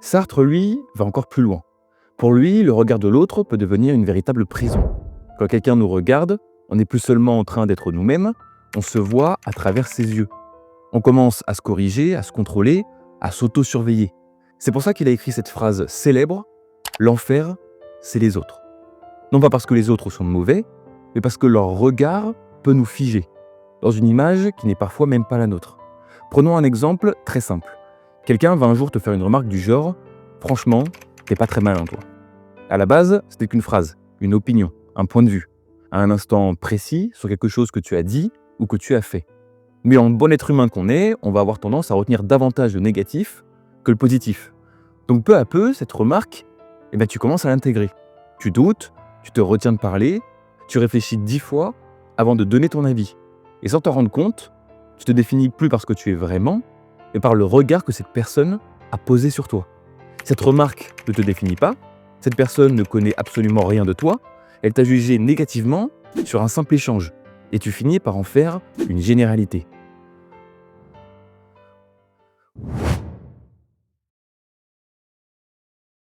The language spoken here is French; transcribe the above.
Sartre, lui, va encore plus loin. Pour lui, le regard de l'autre peut devenir une véritable prison. Quand quelqu'un nous regarde, on n'est plus seulement en train d'être nous-mêmes, on se voit à travers ses yeux. On commence à se corriger, à se contrôler, à s'auto-surveiller. C'est pour ça qu'il a écrit cette phrase célèbre: « L'enfer, c'est les autres ». Non pas parce que les autres sont mauvais, mais parce que leur regard peut nous figer, dans une image qui n'est parfois même pas la nôtre. Prenons un exemple très simple. Quelqu'un va un jour te faire une remarque du genre « Franchement, t'es pas très malin toi ». À la base, c'était qu'une phrase, une opinion, un point de vue, à un instant précis sur quelque chose que tu as dit ou que tu as fait. Mais en bon être humain qu'on est, on va avoir tendance à retenir davantage le négatif que le positif. Donc peu à peu, cette remarque, tu commences à l'intégrer. Tu doutes, tu te retiens de parler, tu réfléchis 10 fois avant de donner ton avis. Et sans t'en rendre compte, tu te définis plus par ce que tu es vraiment, mais par le regard que cette personne a posé sur toi. Cette remarque ne te définit pas, cette personne ne connaît absolument rien de toi, elle t'a jugé négativement sur un simple échange, et tu finis par en faire une généralité.